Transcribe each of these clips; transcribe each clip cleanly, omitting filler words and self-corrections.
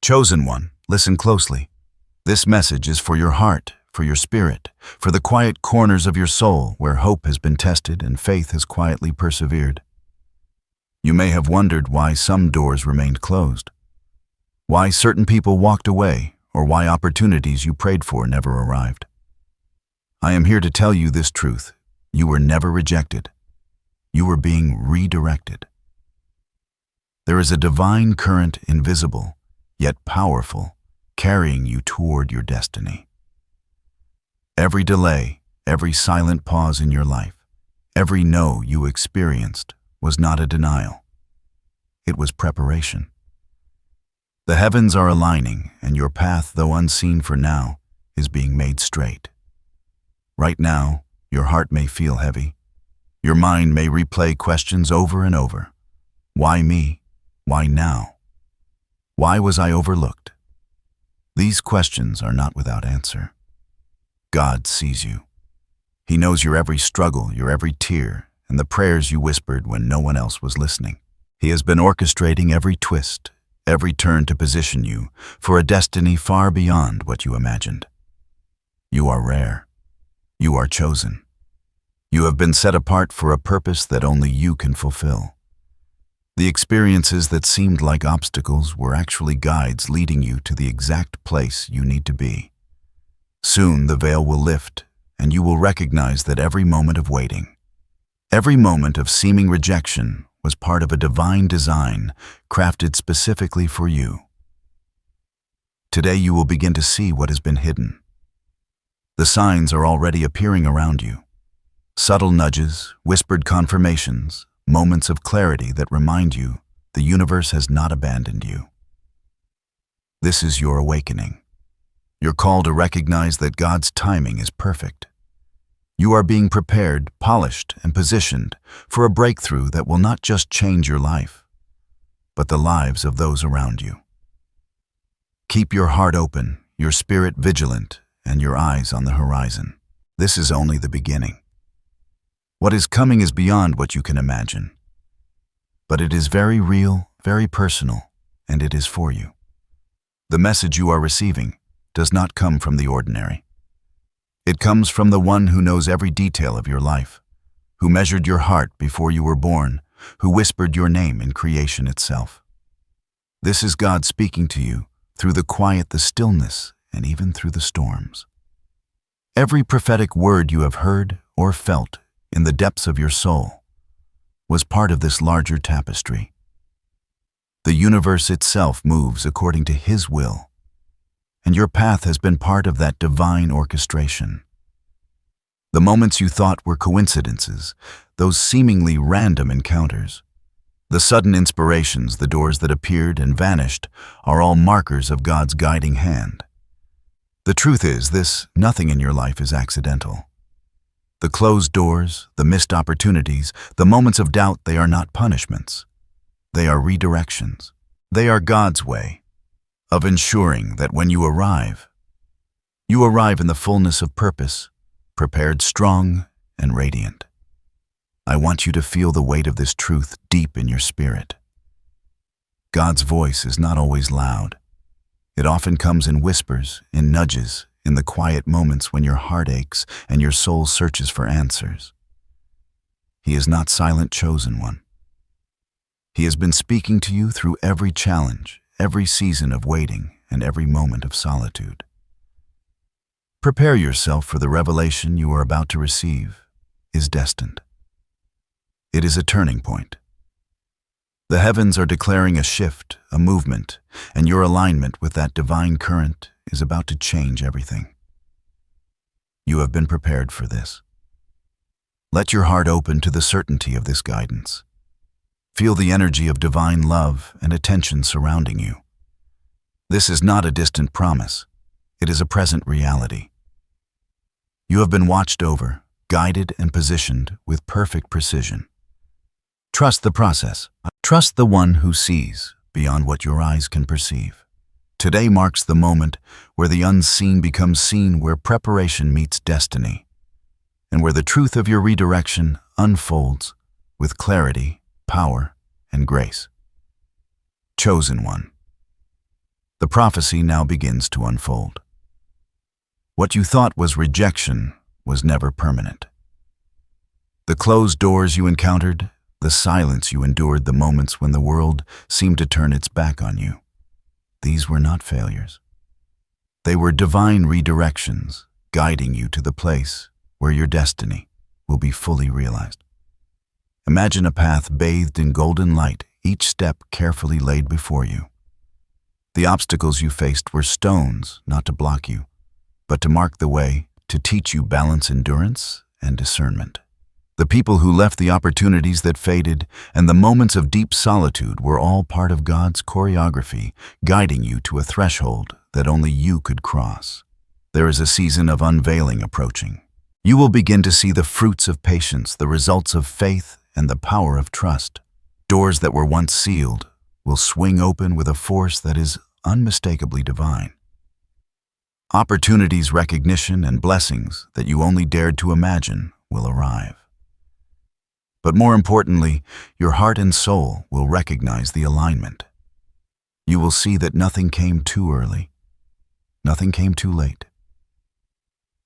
Chosen one, listen closely. This message is for your heart, for your spirit, for the quiet corners of your soul where hope has been tested and faith has quietly persevered. You may have wondered why some doors remained closed, why certain people walked away, or why opportunities you prayed for never arrived. I am here to tell you this truth. You were never rejected. You were being redirected. There is a divine current, invisible, yet powerful, carrying you toward your destiny. Every delay, every silent pause in your life, every no you experienced was not a denial. It was preparation. The heavens are aligning, and your path, though unseen for now, is being made straight. Right now, your heart may feel heavy. Your mind may replay questions over and over. Why me? Why now? Why was I overlooked? These questions are not without answer. God sees you. He knows your every struggle, your every tear, and the prayers you whispered when no one else was listening. He has been orchestrating every twist, every turn to position you for a destiny far beyond what you imagined. You are rare. You are chosen. You have been set apart for a purpose that only you can fulfill. The experiences that seemed like obstacles were actually guides leading you to the exact place you need to be. Soon the veil will lift, and you will recognize that every moment of waiting, every moment of seeming rejection was part of a divine design crafted specifically for you. Today you will begin to see what has been hidden. The signs are already appearing around you. Subtle nudges, whispered confirmations, moments of clarity that remind you the universe has not abandoned you. This is your awakening. Your call to recognize that God's timing is perfect. You are being prepared, polished, and positioned for a breakthrough that will not just change your life, but the lives of those around you. Keep your heart open, your spirit vigilant, and your eyes on the horizon. This is only the beginning. What is coming is beyond what you can imagine. But it is very real, very personal, and it is for you. The message you are receiving does not come from the ordinary. It comes from the one who knows every detail of your life, who measured your heart before you were born, who whispered your name in creation itself. This is God speaking to you through the quiet, the stillness, and even through the storms. Every prophetic word you have heard or felt in the depths of your soul was part of this larger tapestry. The universe itself moves according to His will, and your path has been part of that divine orchestration. The moments you thought were coincidences, those seemingly random encounters, the sudden inspirations, the doors that appeared and vanished, are all markers of God's guiding hand. The truth is nothing in your life is accidental. The closed doors, the missed opportunities, the moments of doubt, they are not punishments. They are redirections. They are God's way of ensuring that when you arrive in the fullness of purpose, prepared, strong, and radiant. I want you to feel the weight of this truth deep in your spirit. God's voice is not always loud. It often comes in whispers, in nudges, in the quiet moments when your heart aches and your soul searches for answers. He is not silent, chosen one. He has been speaking to you through every challenge, every season of waiting, and every moment of solitude. Prepare yourself for the revelation you are about to receive is destined. It is a turning point. The heavens are declaring a shift, a movement, and your alignment with that divine current is about to change everything. You have been prepared for this. Let your heart open to the certainty of this guidance. Feel the energy of divine love and attention surrounding you. This is not a distant promise. It is a present reality. You have been watched over, guided, and positioned with perfect precision. Trust the process. Trust the one who sees beyond what your eyes can perceive. Today marks the moment where the unseen becomes seen, where preparation meets destiny, and where the truth of your redirection unfolds with clarity, power, and grace. Chosen one. The prophecy now begins to unfold. What you thought was rejection was never permanent. The closed doors you encountered, the silence you endured, the moments when the world seemed to turn its back on you, these were not failures. They were divine redirections, guiding you to the place where your destiny will be fully realized. Imagine a path bathed in golden light, each step carefully laid before you. The obstacles you faced were stones, not to block you, but to mark the way, to teach you balance, endurance, and discernment. The people who left, the opportunities that faded, and the moments of deep solitude were all part of God's choreography, guiding you to a threshold that only you could cross. There is a season of unveiling approaching. You will begin to see the fruits of patience, the results of faith, and the power of trust. Doors that were once sealed will swing open with a force that is unmistakably divine. Opportunities, recognition, and blessings that you only dared to imagine will arrive. But more importantly, your heart and soul will recognize the alignment. You will see that nothing came too early, nothing came too late.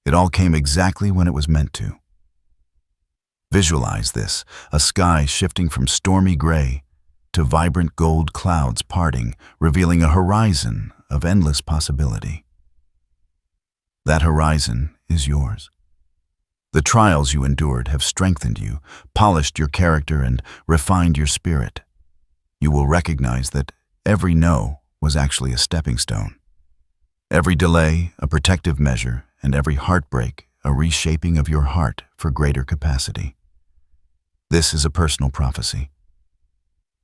It all came exactly when it was meant to. Visualize this, a sky shifting from stormy gray to vibrant gold, clouds parting, revealing a horizon of endless possibility. That horizon is yours. The trials you endured have strengthened you, polished your character, and refined your spirit. You will recognize that every no was actually a stepping stone. Every delay, a protective measure, and every heartbreak, a reshaping of your heart for greater capacity. This is a personal prophecy.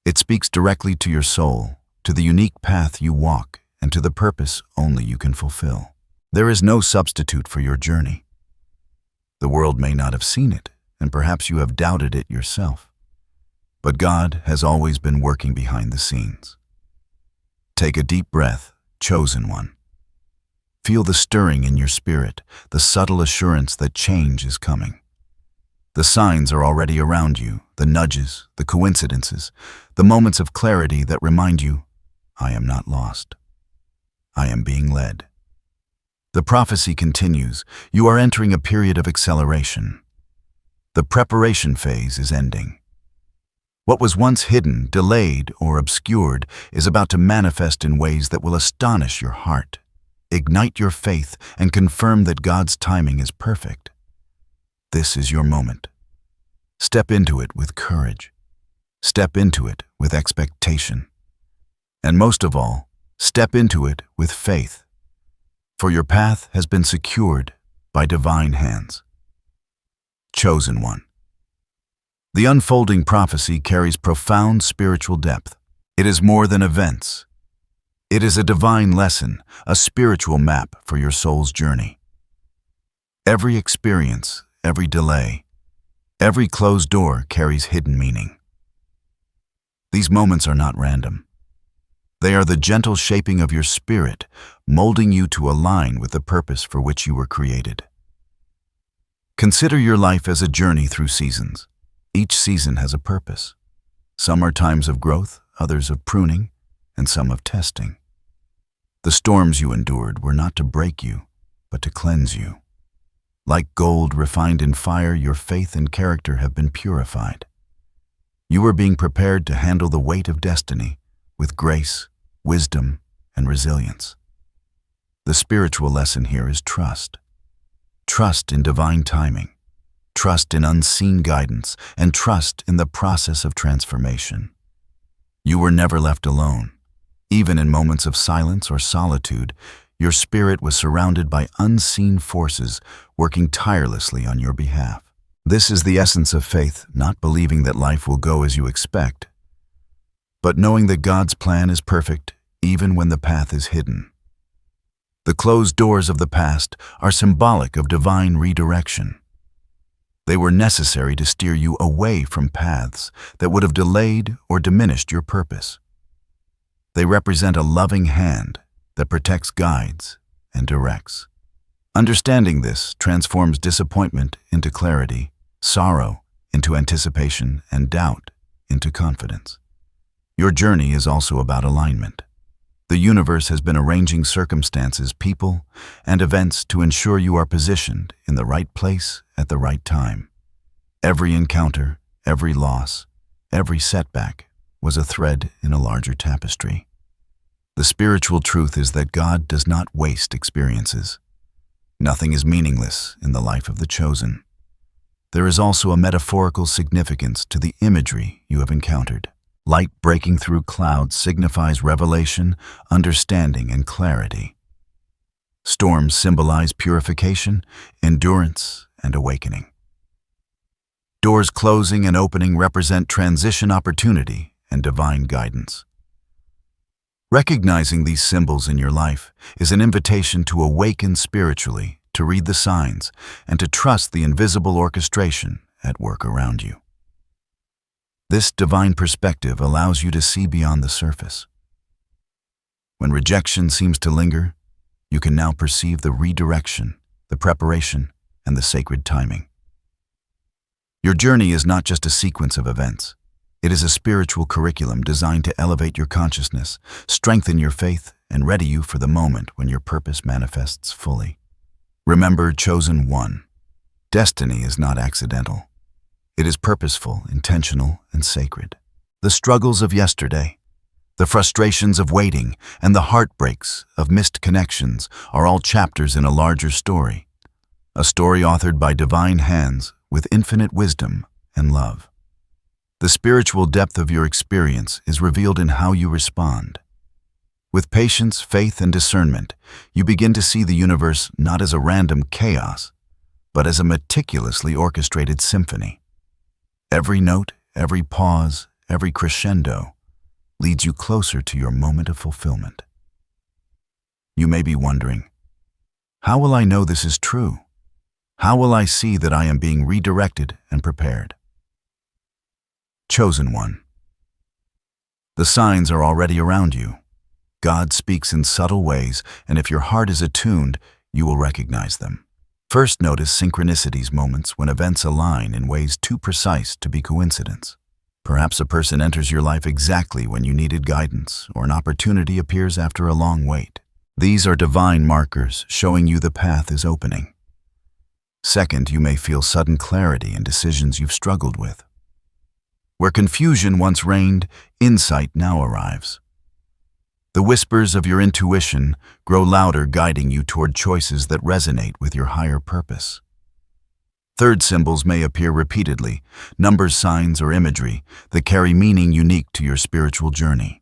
It speaks directly to your soul, to the unique path you walk, and to the purpose only you can fulfill. There is no substitute for your journey. The world may not have seen it, and perhaps you have doubted it yourself. But God has always been working behind the scenes. Take a deep breath, chosen one. Feel the stirring in your spirit, the subtle assurance that change is coming. The signs are already around you, the nudges, the coincidences, the moments of clarity that remind you, I am not lost. I am being led. The prophecy continues. You are entering a period of acceleration. The preparation phase is ending. What was once hidden, delayed, or obscured is about to manifest in ways that will astonish your heart, ignite your faith, and confirm that God's timing is perfect. This is your moment. Step into it with courage. Step into it with expectation. And most of all, step into it with faith. For your path has been secured by divine hands. Chosen one. The unfolding prophecy carries profound spiritual depth. It is more than events. It is a divine lesson, a spiritual map for your soul's journey. Every experience, every delay, every closed door carries hidden meaning. These moments are not random. They are the gentle shaping of your spirit, molding you to align with the purpose for which you were created. Consider your life as a journey through seasons. Each season has a purpose. Some are times of growth, others of pruning, and some of testing. The storms you endured were not to break you, but to cleanse you. Like gold refined in fire, your faith and character have been purified. You are being prepared to handle the weight of destiny with grace, wisdom, and resilience. The spiritual lesson here is trust. Trust in divine timing, trust in unseen guidance, and trust in the process of transformation. You were never left alone. Even in moments of silence or solitude, your spirit was surrounded by unseen forces working tirelessly on your behalf. This is the essence of faith, not believing that life will go as you expect, but knowing that God's plan is perfect even when the path is hidden. The closed doors of the past are symbolic of divine redirection. They were necessary to steer you away from paths that would have delayed or diminished your purpose. They represent a loving hand that protects, guides, and directs. Understanding this transforms disappointment into clarity, sorrow into anticipation, and doubt into confidence. Your journey is also about alignment. The universe has been arranging circumstances, people, and events to ensure you are positioned in the right place at the right time. Every encounter, every loss, every setback was a thread in a larger tapestry. The spiritual truth is that God does not waste experiences. Nothing is meaningless in the life of the chosen. There is also a metaphorical significance to the imagery you have encountered. Light breaking through clouds signifies revelation, understanding, and clarity. Storms symbolize purification, endurance, and awakening. Doors closing and opening represent transition opportunity and divine guidance. Recognizing these symbols in your life is an invitation to awaken spiritually, to read the signs, and to trust the invisible orchestration at work around you. This divine perspective allows you to see beyond the surface. When rejection seems to linger, you can now perceive the redirection, the preparation, and the sacred timing. Your journey is not just a sequence of events. It is a spiritual curriculum designed to elevate your consciousness, strengthen your faith, and ready you for the moment when your purpose manifests fully. Remember, chosen one. Destiny is not accidental. It is purposeful, intentional, and sacred. The struggles of yesterday, the frustrations of waiting, and the heartbreaks of missed connections are all chapters in a larger story. A story authored by divine hands with infinite wisdom and love. The spiritual depth of your experience is revealed in how you respond. With patience, faith, and discernment, you begin to see the universe not as a random chaos, but as a meticulously orchestrated symphony. Every note, every pause, every crescendo leads you closer to your moment of fulfillment. You may be wondering, how will I know this is true? How will I see that I am being redirected and prepared? Chosen one. The signs are already around you. God speaks in subtle ways, and if your heart is attuned, you will recognize them. First, notice synchronicities, moments when events align in ways too precise to be coincidence. Perhaps a person enters your life exactly when you needed guidance, or an opportunity appears after a long wait. These are divine markers showing you the path is opening. Second, you may feel sudden clarity in decisions you've struggled with. Where confusion once reigned, insight now arrives. The whispers of your intuition grow louder, guiding you toward choices that resonate with your higher purpose. Third, symbols may appear repeatedly, numbers, signs, or imagery that carry meaning unique to your spiritual journey.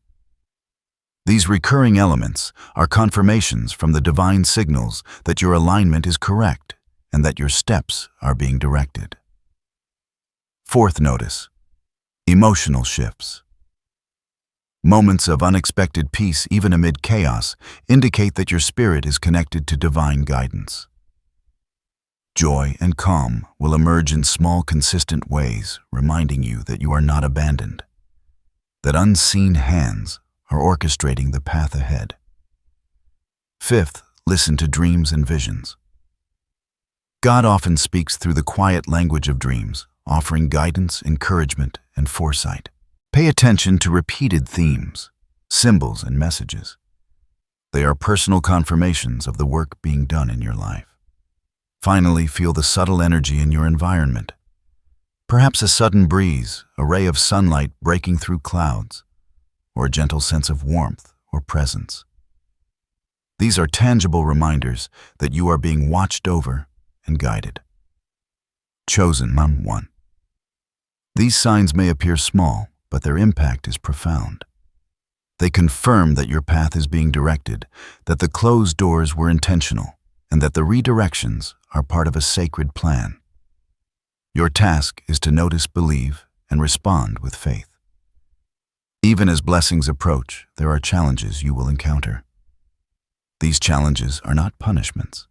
These recurring elements are confirmations from the divine signals that your alignment is correct and that your steps are being directed. Fourth, notice emotional shifts. Moments of unexpected peace, even amid chaos, indicate that your spirit is connected to divine guidance. Joy and calm will emerge in small, consistent ways, reminding you that you are not abandoned, that unseen hands are orchestrating the path ahead. Fifth, listen to dreams and visions. God often speaks through the quiet language of dreams, offering guidance, encouragement, and foresight. Pay attention to repeated themes, symbols, and messages. They are personal confirmations of the work being done in your life. Finally, feel the subtle energy in your environment. Perhaps a sudden breeze, a ray of sunlight breaking through clouds, or a gentle sense of warmth or presence. These are tangible reminders that you are being watched over and guided. Chosen one. These signs may appear small, but their impact is profound. They confirm that your path is being directed, that the closed doors were intentional, and that the redirections are part of a sacred plan. Your task is to notice, believe, and respond with faith. Even as blessings approach, there are challenges you will encounter. These challenges are not punishments.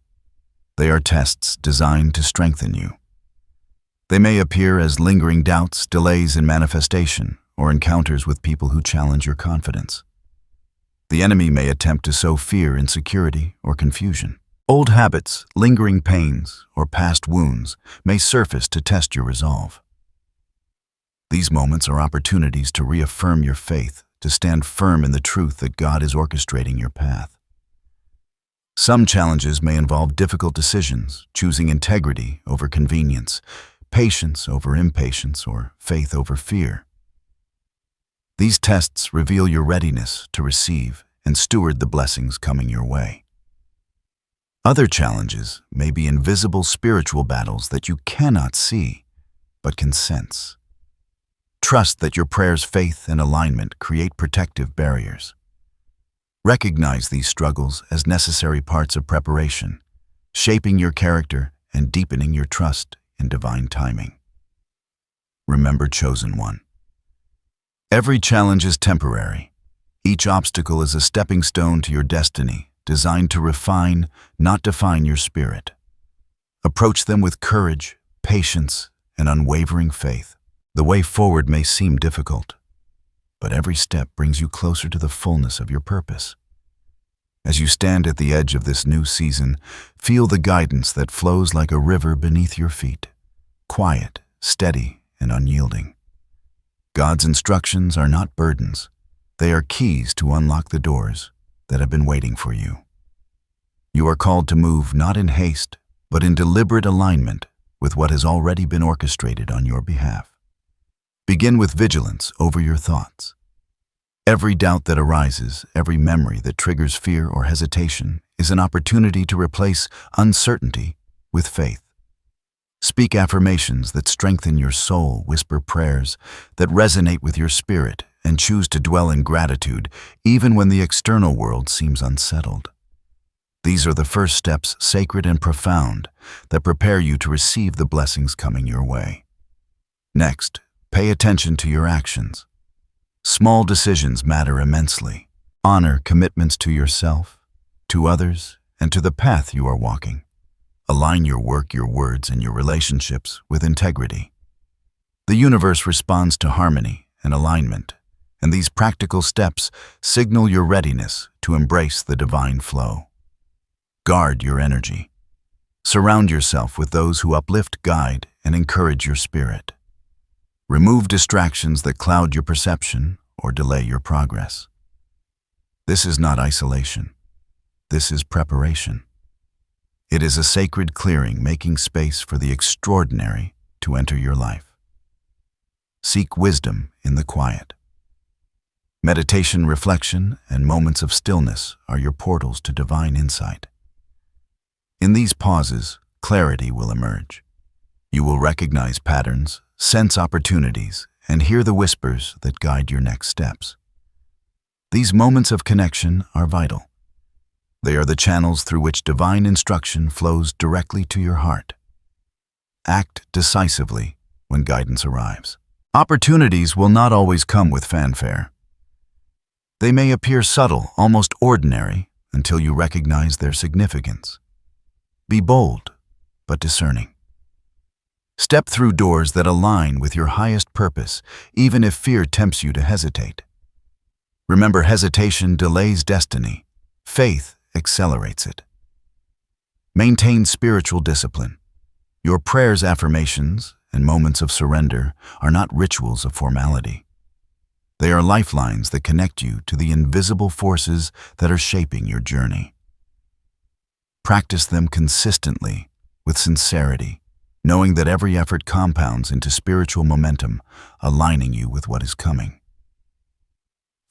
They are tests designed to strengthen you. They may appear as lingering doubts, delays in manifestation, or encounters with people who challenge your confidence. The enemy may attempt to sow fear, insecurity, or confusion. Old habits, lingering pains, or past wounds may surface to test your resolve. These moments are opportunities to reaffirm your faith, to stand firm in the truth that God is orchestrating your path. Some challenges may involve difficult decisions, choosing integrity over convenience, patience over impatience, or faith over fear. These tests reveal your readiness to receive and steward the blessings coming your way. Other challenges may be invisible spiritual battles that you cannot see, but can sense. Trust that your prayers, faith, and alignment create protective barriers. Recognize these struggles as necessary parts of preparation, shaping your character and deepening your trust in divine timing. Remember, chosen one. Every challenge is temporary. Each obstacle is a stepping stone to your destiny, designed to refine, not define your spirit. Approach them with courage, patience, and unwavering faith. The way forward may seem difficult, but every step brings you closer to the fullness of your purpose. As you stand at the edge of this new season, feel the guidance that flows like a river beneath your feet, quiet, steady, and unyielding. God's instructions are not burdens. They are keys to unlock the doors that have been waiting for you. You are called to move not in haste, but in deliberate alignment with what has already been orchestrated on your behalf. Begin with vigilance over your thoughts. Every doubt that arises, every memory that triggers fear or hesitation, is an opportunity to replace uncertainty with faith. Speak affirmations that strengthen your soul, whisper prayers that resonate with your spirit, and choose to dwell in gratitude even when the external world seems unsettled. These are the first steps, sacred and profound, that prepare you to receive the blessings coming your way. Next, pay attention to your actions. Small decisions matter immensely. Honor commitments to yourself, to others, and to the path you are walking. Align your work, your words, and your relationships with integrity. The universe responds to harmony and alignment, and these practical steps signal your readiness to embrace the divine flow. Guard your energy. Surround yourself with those who uplift, guide, and encourage your spirit. Remove distractions that cloud your perception or delay your progress. This is not isolation. This is preparation. It is a sacred clearing, making space for the extraordinary to enter your life. Seek wisdom in the quiet. Meditation, reflection, and moments of stillness are your portals to divine insight. In these pauses, clarity will emerge. You will recognize patterns, sense opportunities, and hear the whispers that guide your next steps. These moments of connection are vital. They are the channels through which divine instruction flows directly to your heart. Act decisively when guidance arrives. Opportunities will not always come with fanfare. They may appear subtle, almost ordinary, until you recognize their significance. Be bold, but discerning. Step through doors that align with your highest purpose, even if fear tempts you to hesitate. Remember, hesitation delays destiny. Faith accelerates it. Maintain spiritual discipline. Your prayers, affirmations, and moments of surrender are not rituals of formality. They are lifelines that connect you to the invisible forces that are shaping your journey. Practice them consistently, with sincerity, knowing that every effort compounds into spiritual momentum, aligning you with what is coming.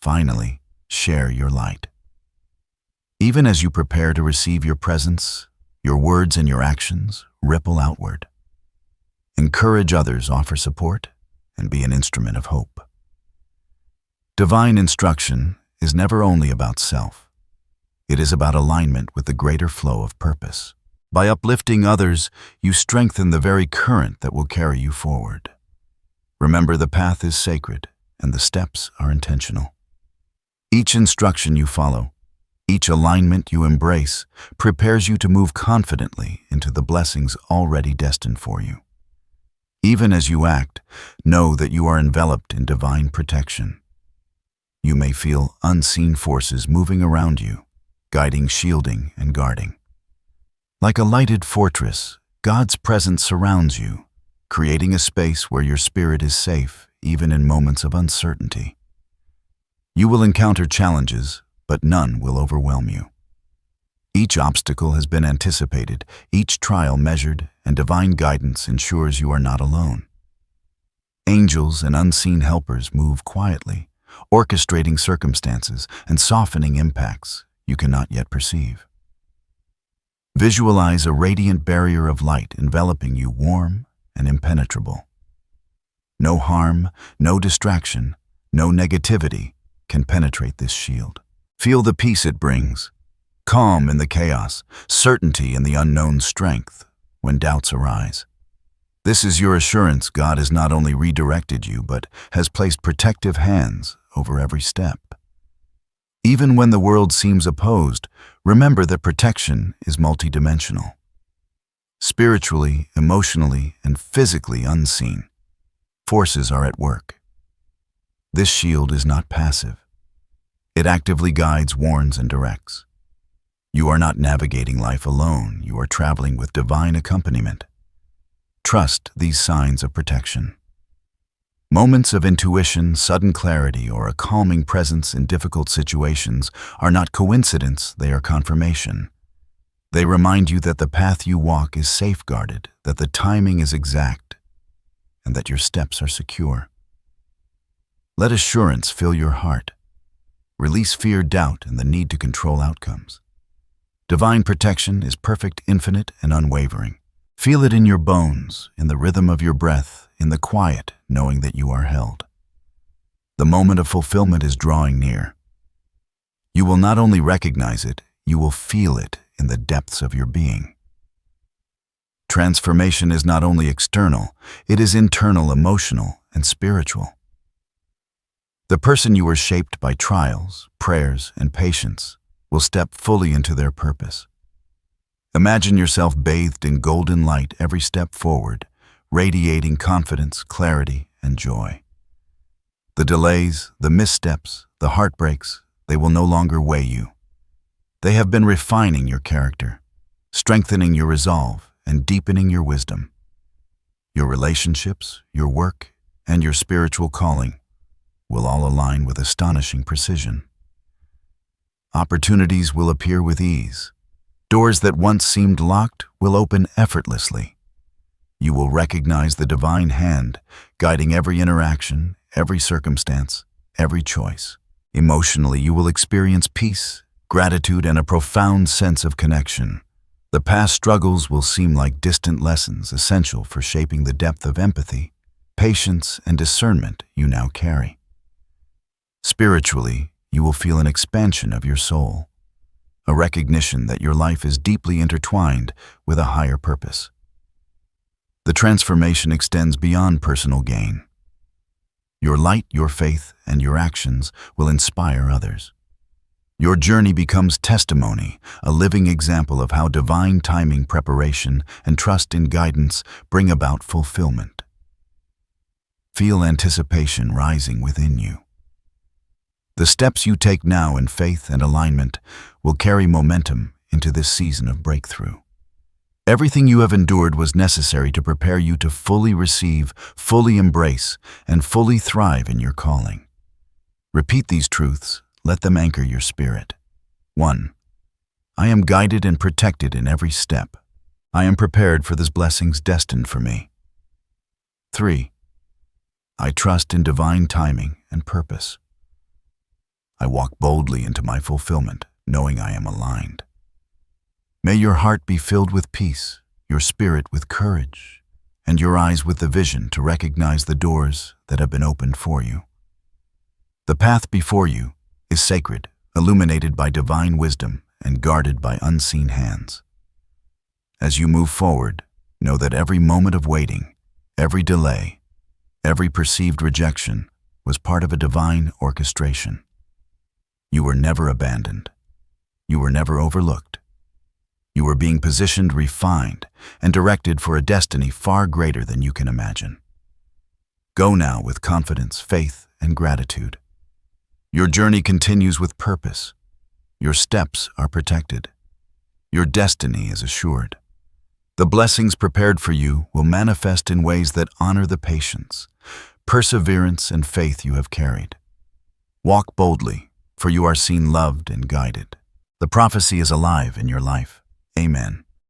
Finally, share your light. Even as you prepare to receive your presence, your words and your actions ripple outward. Encourage others, offer support, and be an instrument of hope. Divine instruction is never only about self. It is about alignment with the greater flow of purpose. By uplifting others, you strengthen the very current that will carry you forward. Remember, the path is sacred, and the steps are intentional. Each instruction you follow, each alignment you embrace, prepares you to move confidently into the blessings already destined for you. Even as you act, know that you are enveloped in divine protection. You may feel unseen forces moving around you, guiding, shielding, and guarding. Like a lighted fortress, God's presence surrounds you, creating a space where your spirit is safe even in moments of uncertainty. You will encounter challenges, but none will overwhelm you. Each obstacle has been anticipated, each trial measured, and divine guidance ensures you are not alone. Angels and unseen helpers move quietly, orchestrating circumstances and softening impacts you cannot yet perceive. Visualize a radiant barrier of light enveloping you, warm and impenetrable. No harm, no distraction, no negativity can penetrate this shield. Feel the peace it brings, calm in the chaos, certainty in the unknown strength when doubts arise. This is your assurance God has not only redirected you, but has placed protective hands over every step. Even when the world seems opposed, remember that protection is multidimensional. Spiritually, emotionally, and physically unseen, forces are at work. This shield is not passive. It actively guides, warns, and directs. You are not navigating life alone, you are traveling with divine accompaniment. Trust these signs of protection. Moments of intuition, sudden clarity, or a calming presence in difficult situations are not coincidence, they are confirmation. They remind you that the path you walk is safeguarded, that the timing is exact, and that your steps are secure. Let assurance fill your heart. Release fear, doubt, and the need to control outcomes. Divine protection is perfect, infinite, and unwavering. Feel it in your bones, in the rhythm of your breath, in the quiet, knowing that you are held. The moment of fulfillment is drawing near. You will not only recognize it, you will feel it in the depths of your being. Transformation is not only external, it is internal, emotional, and spiritual. The person you were shaped by trials, prayers, and patience will step fully into their purpose. Imagine yourself bathed in golden light every step forward, radiating confidence, clarity, and joy. The delays, the missteps, the heartbreaks, they will no longer weigh you. They have been refining your character, strengthening your resolve, and deepening your wisdom. Your relationships, your work, and your spiritual calling will all align with astonishing precision. Opportunities will appear with ease. Doors that once seemed locked will open effortlessly. You will recognize the divine hand guiding every interaction, every circumstance, every choice. Emotionally, you will experience peace, gratitude, and a profound sense of connection. The past struggles will seem like distant lessons essential for shaping the depth of empathy, patience, and discernment you now carry. Spiritually, you will feel an expansion of your soul, a recognition that your life is deeply intertwined with a higher purpose. The transformation extends beyond personal gain. Your light, your faith, and your actions will inspire others. Your journey becomes testimony, a living example of how divine timing, preparation, and trust in guidance bring about fulfillment. Feel anticipation rising within you. The steps you take now in faith and alignment will carry momentum into this season of breakthrough. Everything you have endured was necessary to prepare you to fully receive, fully embrace, and fully thrive in your calling. Repeat these truths. Let them anchor your spirit. 1. I am guided and protected in every step. I am prepared for the blessings destined for me. 3. I trust in divine timing and purpose. I walk boldly into my fulfillment, knowing I am aligned. May your heart be filled with peace, your spirit with courage, and your eyes with the vision to recognize the doors that have been opened for you. The path before you is sacred, illuminated by divine wisdom and guarded by unseen hands. As you move forward, know that every moment of waiting, every delay, every perceived rejection was part of a divine orchestration. You were never abandoned. You were never overlooked. You were being positioned, refined, and directed for a destiny far greater than you can imagine. Go now with confidence, faith, and gratitude. Your journey continues with purpose. Your steps are protected. Your destiny is assured. The blessings prepared for you will manifest in ways that honor the patience, perseverance, and faith you have carried. Walk boldly, for you are seen loved and guided. The prophecy is alive in your life. Amen.